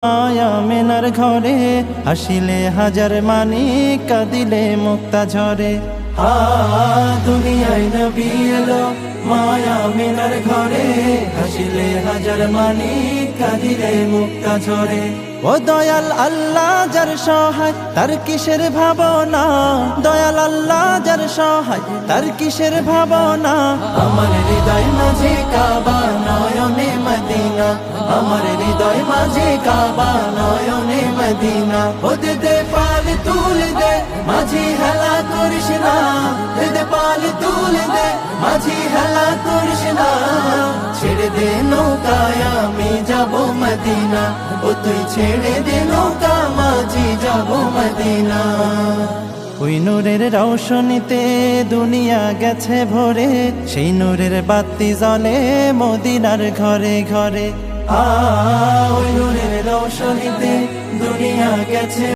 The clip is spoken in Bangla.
আমেনার ঘরে হাসিলে হাজার মানিক, কাঁদিলে মুক্তা ঝরে। দুনিয়ায় নবী এলো মায়া আমেনার ঘরে, হাসিলে হাজার মানিক, কাঁদিলে মুক্তা ঝরে। ও দয়াল আল্লাহ যার সহায় তার কিসের ভাবনা, দয়াল আল্লাহ যার সহায় তার কিসের ভাবনা। আমার হৃদয় মাঝে কাবা নয়নে মদিনা, আমার হৃদয় মাঝে কাবা নয়নে মদিনা। ও দে পাল তুল দে মাঝি হেলা করিস না, দে পাল তুল দে মাঝি হেলা করিস না। ছেড়ে দে নৌকায় আমি যাব মদিনা, ও তুই ছেড়ে দে নৌকা মাঝি যাব মদিনা। ওই নূরের রৌশনীতে দুনিয়া গেছে ভরে, সেই নূরের বাতি জ্বলে মদিনার ঘরে ঘরে। ওই নূরের রৌশনীতে দুনিয়া গেছে